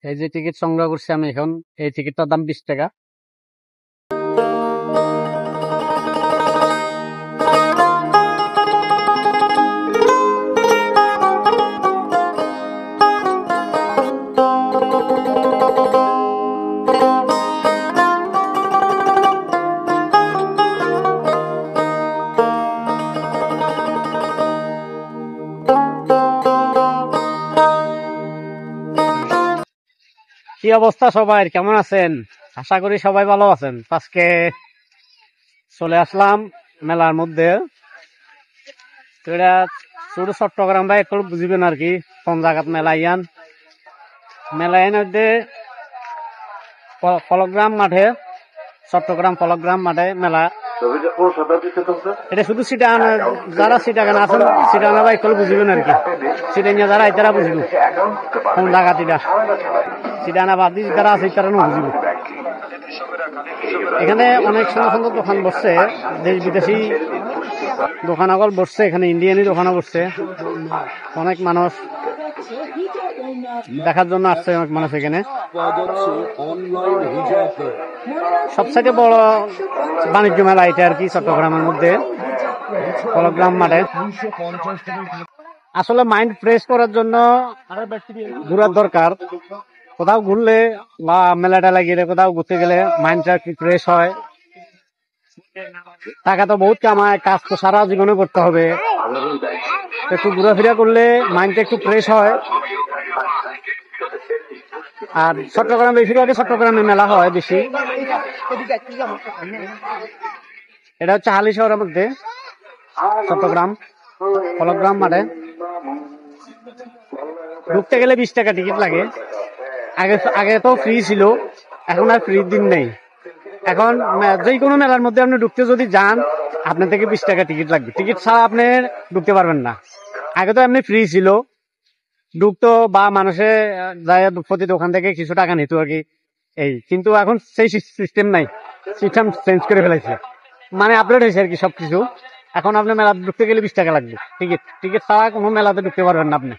এই যে টিকিট সংগ্রহ করছি আমি এখন, এই টিকিটটার দাম 20 টাকা। কি অবস্থা সবাই, কেমন আছেন? আশা করি সবাই ভালো আছেন। আজকে চলে আসলাম মেলার মধ্যে। তো এটা শুধু চট্টগ্রাম ভাই একটু বুঝবেন আর কি কোন জায়গাত মেলা ইয়ান। মেলা এর মধ্যে পলগ্রাম মাঠে, চট্টগ্রাম পলগ্রাম মাঠে মেলা। এটা শুধু সিটাগানা, যারা সিটাগানা আছেন সিটাগানা ভাই একটু বুঝবেন আর কি। সিটানিয়া যারা এটারা বুঝবো কোন জায়গা এটা। সিটাগানা বাদি যারা আছে তারা বুঝব। এখানে অনেক সুন্দর সুন্দর দোকান বসছে, দেশ বিদেশি দোকানগুলো বসছে, এখানে ইন্ডিয়ানি দোকানও বসছে। অনেক মানুষ দেখার জন্য আসছে, অনেক মানুষ এখানে। সবচেয়ে বড় বাণিজ্য মেলা এটা আর কি চট্টগ্রামের মধ্যে, পলগ্রাম মাঠে। আসলে মাইন্ড ফ্রেশ করার জন্য ঘোরার দরকার। কোথাও ঘুরলে বা মেলা টেলা গেলে, কোথাও ঘুরতে গেলে মাইন্ডটা একটু ফ্রেশ হয়। টাকা তো বহুত কামায়, কাজ তো সারা জীবনে করতে হবে। একটু ঘোরাফেরা করলে মাইন্ডটা একটু ফ্রেশ হয়। আর চট্টগ্রাম বেশিরভাগই চট্টগ্রামে মেলা হয় বেশি। এটা হচ্ছে হালি শহরের মধ্যে চট্টগ্রাম পলগ্রাম মাঠে। ঢুকতে গেলে 20 টাকা টিকিট লাগে। আগে তো ফ্রি ছিল, এখন আর ফ্রির দিন নেই। এখন যে কোনো মেলার মধ্যে আপনি ঢুকতে যদি যান, আপনার থেকে 20 টাকা টিকিট লাগবে। টিকিট ছাড়া আপনি ঢুকতে পারবেন না। আগে তো এমনি ফ্রি ছিল, ঢুকতো বা মানুষে যায় প্রতি দোকান থেকে কিছু টাকা নিত আর কি এই। কিন্তু এখন সেই সিস্টেম নাই, সিস্টেম চেঞ্জ করে ফেলেছে, মানে আপডেট হয়েছে আর কি সবকিছু। এখন আপনি মেলাতে ঢুকতে গেলে 20 টাকা লাগবে টিকিট। টিকিট ছাড়া কোনো মেলাতে ঢুকতে পারবেন না আপনি,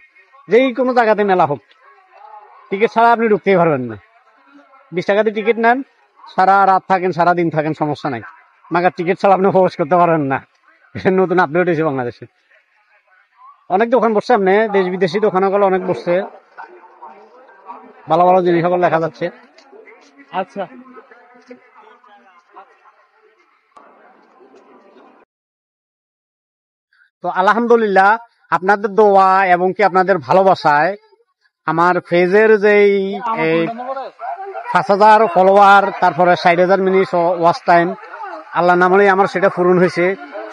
যেই কোনো জায়গাতে মেলা হোক। টিকিট ছাড়া আপনি ঢুকতেই পারবেন না। 20 টাকাতে টিকিট নেন, সারা রাত থাকেন, সারা দিন থাকেন, সমস্যা নাই। মাগার টিকিট ছাড়া আপনি প্রবেশ করতে পারবেন না। নতুন আপডেট হয়েছে বাংলাদেশে। অনেক দোকান বসছে, আপনি দেশ বিদেশি দোকানগুলো অনেক বসছে, ভালো ভালো জিনিস সকল দেখা যাচ্ছে। আচ্ছা, তো আলহামদুলিল্লাহ আপনাদের দোয়া এবং কি আপনাদের ভালোবাসায় আমার ফেজের যেই 5,000 ফলোয়ার, তারপরে 60,000 মিনিট ওয়াচ টাইম, আল্লাহ নামে আমার সেটা পূরণ হয়েছে।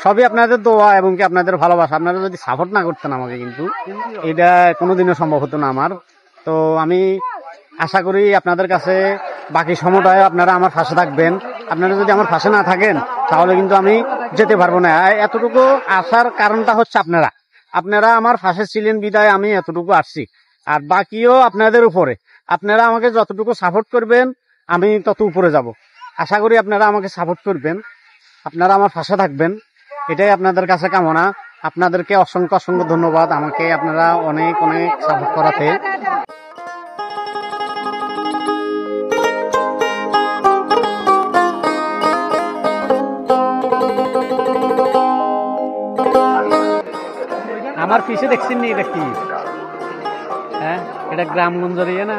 সবই আপনাদের দোয়া এবং কি আপনাদের ভালোবাসা। আপনারা যদি সাপোর্ট না করতেন আমাকে, কিন্তু এটা কোনোদিনও সম্ভব হতো না আমার। তো আমি আশা করি আপনাদের কাছে বাকি সময়টায় আপনারা আমার পাশে থাকবেন। আপনারা যদি আমার পাশে না থাকেন তাহলে কিন্তু আমি যেতে পারবো না। এতটুকু আসার কারণটা হচ্ছে আপনারা আমার পাশে ছিলেন বিদায় আমি এতটুকু আসছি। আর বাকিও আপনাদের উপরে। আপনারা আমাকে যতটুকু সাপোর্ট করবেন আমি তত উপরে যাব। আশা করি আপনারা আমাকে সাপোর্ট করবেন, আপনারা আমার পাশে থাকবেন, এটাই আপনাদের কাছে কামনা। আপনাদেরকে অসংখ্য অসংখ্য ধন্যবাদ, আমাকে আপনারা অনেক অনেক সাপোর্ট করাতে। আমার পিছে দেখছেন নি এটা কি? হ্যাঁ, এটা গ্রামগঞ্জের ইয়ে না?